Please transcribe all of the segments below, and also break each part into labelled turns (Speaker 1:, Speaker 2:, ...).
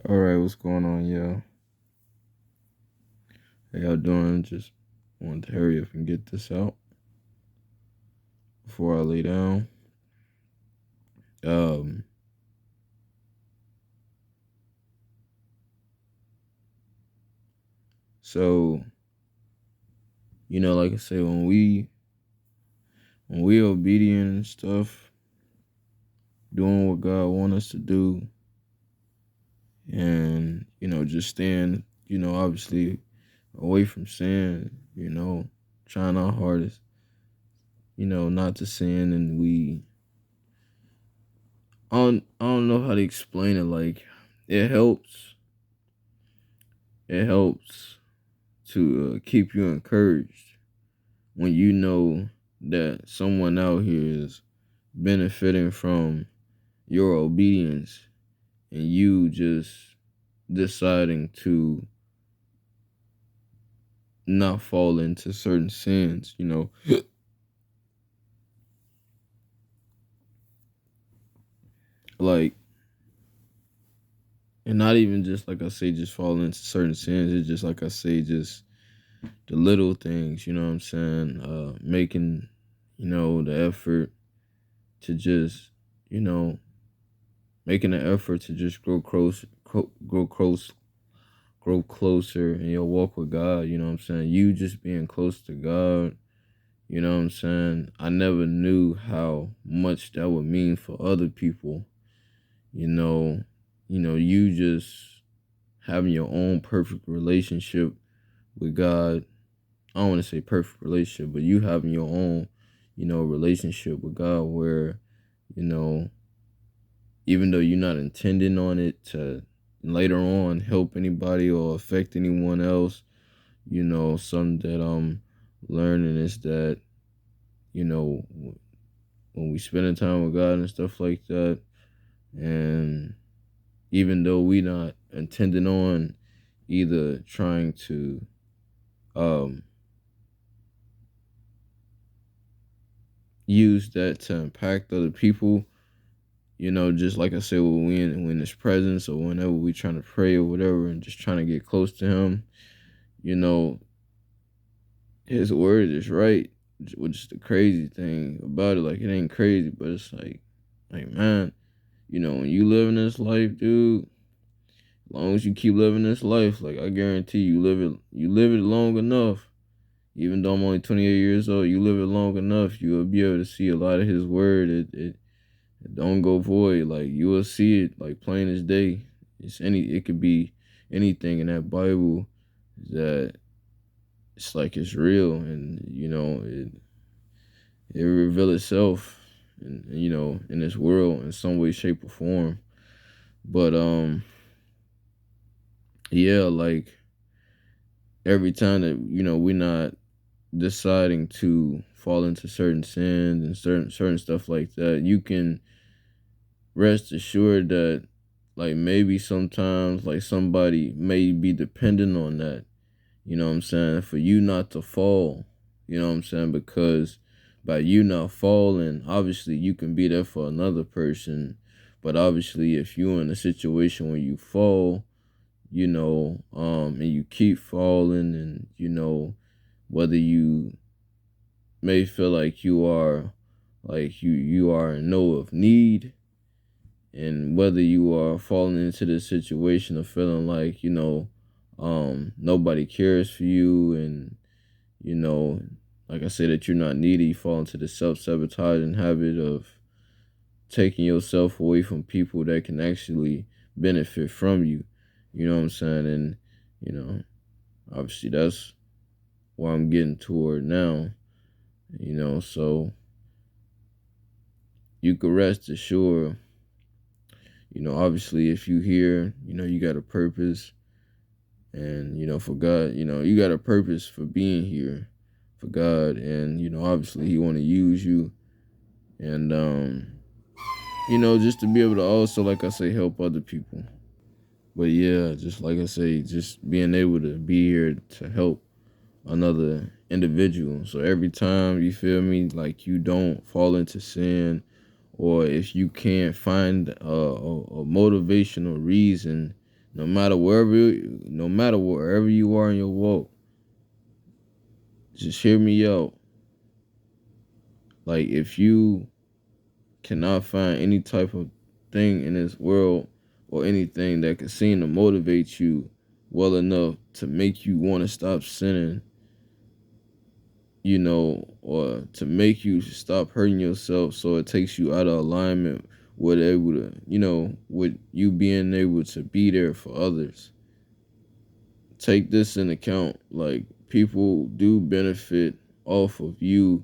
Speaker 1: All right, what's going on, y'all? How y'all doing? Just wanted to hurry up and get this out before I lay down. Um, so like I said, when we obedient and stuff, doing what God wants us to do, and just staying, obviously away from sin, trying our hardest, not to sin, and I don't know how to explain it. Like, it helps. It helps to keep you encouraged when you know that someone out here is benefiting from your obedience and you just deciding to not fall into certain sins. Like, and not even just like I say, just fall into certain sins. It's just like I say, just the little things, you know what I'm saying? Making, the effort to just, you know, making an effort to just grow closer in your walk with God, you know what I'm saying? You just being close to God, you know what I'm saying? I never knew how much that would mean for other people, you know, you just having your own perfect relationship with God. I don't want to say perfect relationship, but you having your own, relationship with God where, you know, even though you're not intending on it to later on help anybody or affect anyone else, something that I'm learning is that, you know, when we spending time with God and stuff like that, and even though we not intending on either trying to um use that to impact other people, just like I said, when when His presence or whenever we trying to pray or whatever and just trying to get close to Him, you know, His word is right. Which is the crazy thing about it. Like, it ain't crazy, but it's like man, when you live in this life, dude, as long as you keep living this life, like, I guarantee you live it long enough. Even though I'm only 28 years old, you live it long enough, you will be able to see a lot of His word. It don't go void. Like, you will see it like plain as day. It could be anything in that Bible that it's like it's real, and it reveal itself in this world in some way, shape, or form. But yeah, like, every time that we're not deciding to fall into certain sins and certain stuff like that, you can rest assured that, like, maybe sometimes, like, somebody may be dependent on that, you know what I'm saying, for you not to fall, you know what I'm saying, because by you not falling, obviously you can be there for another person, but obviously if you're in a situation where you fall, and you keep falling, and whether you may feel like you are in know of need, and whether you are falling into this situation of feeling like nobody cares for you, and you know like I said, that you're not needy, you fall into the self-sabotaging habit of taking yourself away from people that can actually benefit from you, you know what I'm saying? And you know obviously that's where I'm getting toward now, so you could rest assured, obviously, if you here, you got a purpose. And, for God, you got a purpose for being here for God. And, obviously He want to use you. And, just to be able to also, like I say, help other people. But yeah, just like I say, just being able to be here to help another individual. So every time, you feel me, like, you don't fall into sin, or if you can't find a motivational reason no matter wherever you are in your walk, just hear me out. Like, if you cannot find any type of thing in this world or anything that can seem to motivate you well enough to make you want to stop sinning, or to make you stop hurting yourself, so it takes you out of alignment with able to, with you being able to be there for others. Take this in account. Like, people do benefit off of you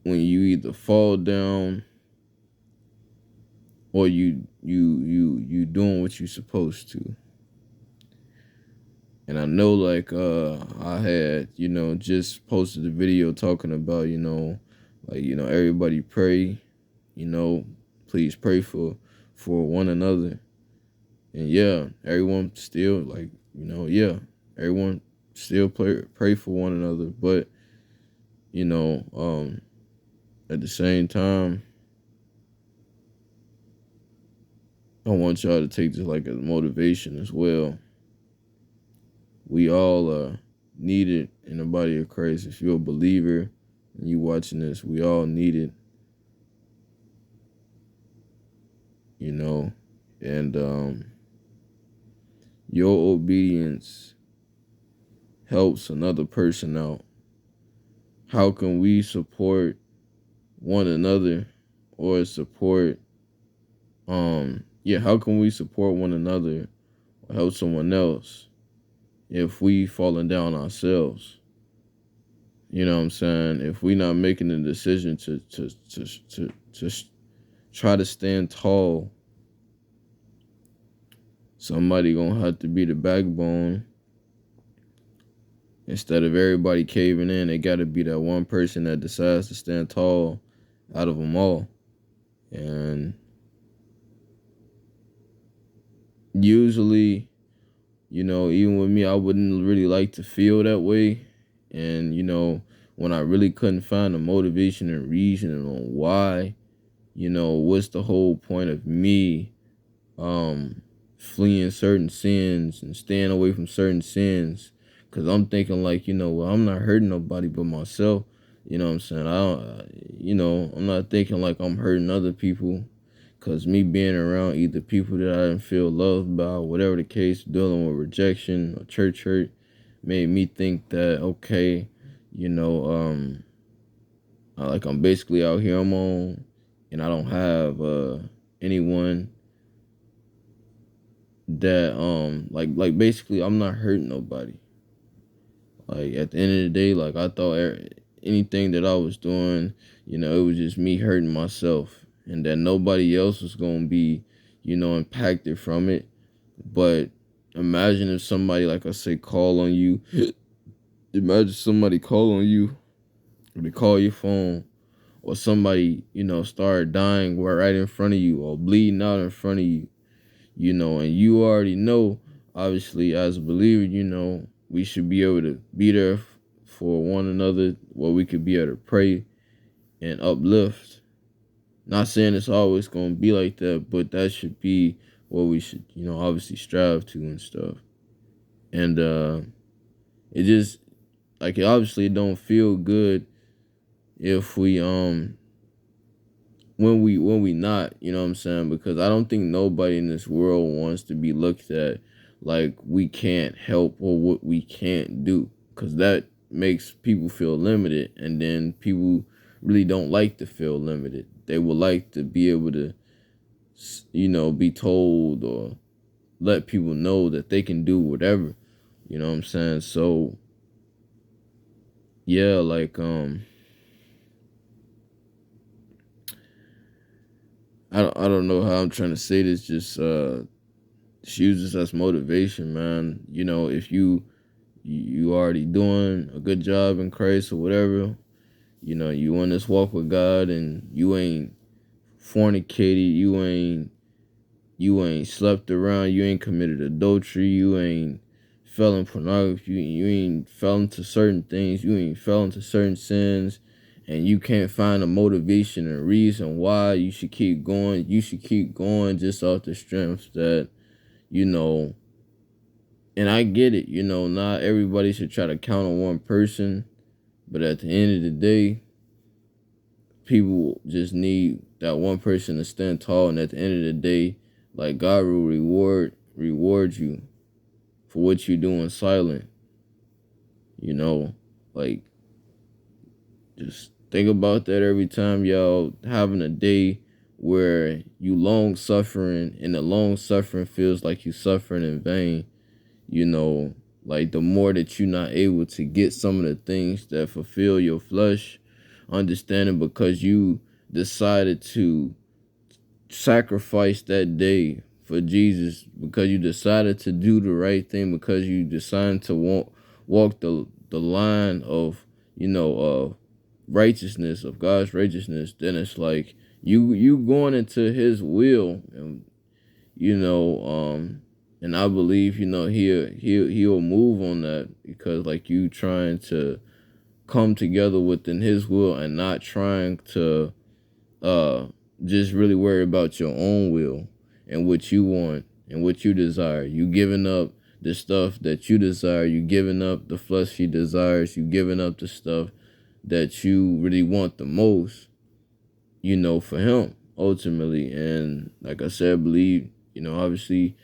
Speaker 1: when you either fall down or you doing what you're supposed to. And I know, like, I had, just posted a video talking about, everybody pray, please pray for one another. And yeah, everyone still, like, everyone still pray for one another. But, at the same time, I want y'all to take this like as motivation as well. We all need it in the body of Christ. If you're a believer and you watching this, we all need it. And your obedience helps another person out. How can we support one another or support how can we support one another or help someone else if we falling down ourselves? You know what I'm saying? If we not making the decision to try to stand tall, somebody gonna have to be the backbone. Instead of everybody caving in, it gotta be that one person that decides to stand tall out of them all. And usually, even with me, I wouldn't really like to feel that way. And, when I really couldn't find the motivation and reason on why, what's the whole point of me fleeing certain sins and staying away from certain sins? Because I'm thinking like, well, I'm not hurting nobody but myself. You know what I'm saying? I'm not thinking like I'm hurting other people. Because me being around either people that I didn't feel loved by, whatever the case, dealing with rejection or church hurt, made me think that, okay, like I'm basically out here on my own and I don't have anyone that, like basically I'm not hurting nobody. Like, at the end of the day, like, I thought anything that I was doing, it was just me hurting myself and that nobody else was going to be, impacted from it. But imagine if somebody, like I say, call on you. Imagine somebody call on you, or they call your phone, or somebody, start dying right in front of you or bleeding out in front of you, and you already know, obviously, as a believer, we should be able to be there for one another, where we could be able to pray and uplift. Not saying it's always going to be like that, but that should be what we should, obviously strive to and stuff. And it just, like, it obviously don't feel good if we when we not, you know what I'm saying? Because I don't think nobody in this world wants to be looked at like we can't help or what we can't do, because that makes people feel limited, and then people really don't like to feel limited. They would like to be able to, be told or let people know that they can do whatever, you know what I'm saying? So yeah, like I don't know how I'm trying to say this. Just use this as motivation, man. If you already doing a good job in Christ or whatever, you in this walk with God and you ain't fornicated, you ain't slept around, you ain't committed adultery, you ain't fell in pornography, you ain't fell into certain things, you ain't fell into certain sins, and you can't find a motivation and reason why you should keep going. You should keep going just off the strength that, you know, and I get it, you know, not everybody should try to count on one person, but at the end of the day, people just need that one person to stand tall, and at the end of the day, like God will reward you for what you do in silent, you know, like just think about that every time y'all having a day where you long suffering and the long suffering feels like you suffering in vain, you know, like the more that you're not able to get some of the things that fulfill your flesh, understanding because you decided to sacrifice that day for Jesus, because you decided to do the right thing, because you decided to walk the line of, you know, righteousness, of God's righteousness, then it's like you going into his will, and you know, and I believe, you know, he'll move on that, because like you trying to come together within his will and not trying to uh just really worry about your own will and what you want and what you desire. You giving up the stuff that you desire, you giving up the fleshy desires, you giving up the stuff that you really want the most, you know, for him ultimately. And like I said, I believe, you know, obviously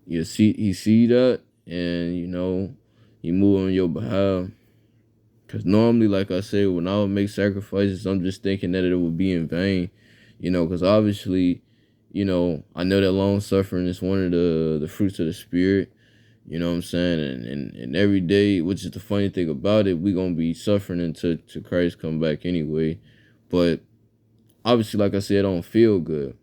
Speaker 1: he see that, and you know, he move on your behalf. Cause normally, like I said, when I would make sacrifices, I'm just thinking that it would be in vain, you know, because obviously, you know, I know that long suffering is one of the fruits of the spirit, you know what I'm saying? And every day, which is the funny thing about it, we gonna be suffering until Christ come back anyway. But obviously, like I said, it don't feel good.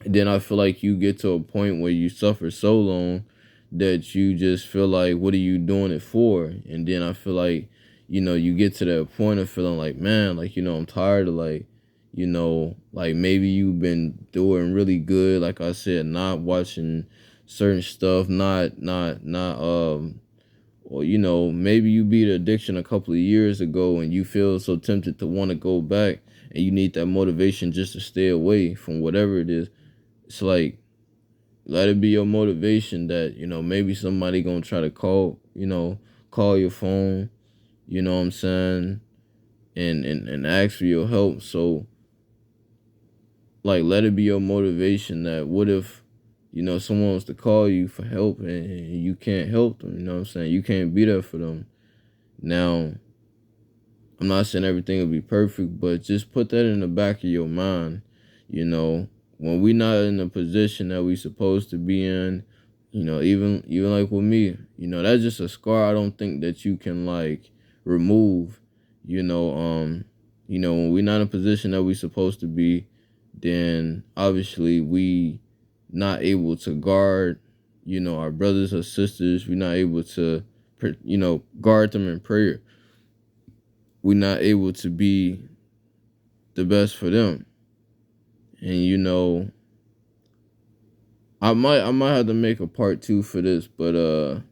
Speaker 1: And then I feel like you get to a point where you suffer so long that you just feel like, what are you doing it for? And then I feel like, you know, you get to that point of feeling like, man, like, you know, I'm tired of like, you know, like maybe you've been doing really good, like I said, not watching certain stuff, not or you know, maybe you beat addiction a couple of years ago and you feel so tempted to want to go back, and you need that motivation just to stay away from whatever it is. It's like, let it be your motivation that, you know, maybe somebody gonna try to call, you know, call your phone, you know what I'm saying, and ask for your help. So like, let it be your motivation that, what if, you know, someone wants to call you for help and you can't help them, you know what I'm saying? You can't be there for them. Now, I'm not saying everything will be perfect, but just put that in the back of your mind, you know, when we not in the position that we supposed to be in, you know, even like with me, you know, that's just a scar I don't think that you can like remove, you know, when we not in a position that we supposed to be, then obviously we not able to guard, you know, our brothers or sisters. We're not able to, you know, guard them in prayer. We're not able to be the best for them. And you know, I might have to make a part 2 for this, but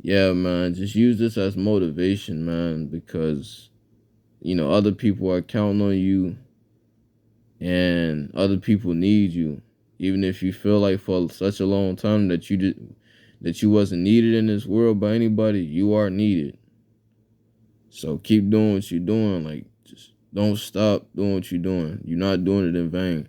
Speaker 1: yeah, man, just use this as motivation, man, because you know, other people are counting on you and other people need you. Even if you feel like for such a long time that you wasn't needed in this world by anybody, you are needed. So keep doing what you're doing. Like, just don't stop doing what you're doing. You're not doing it in vain.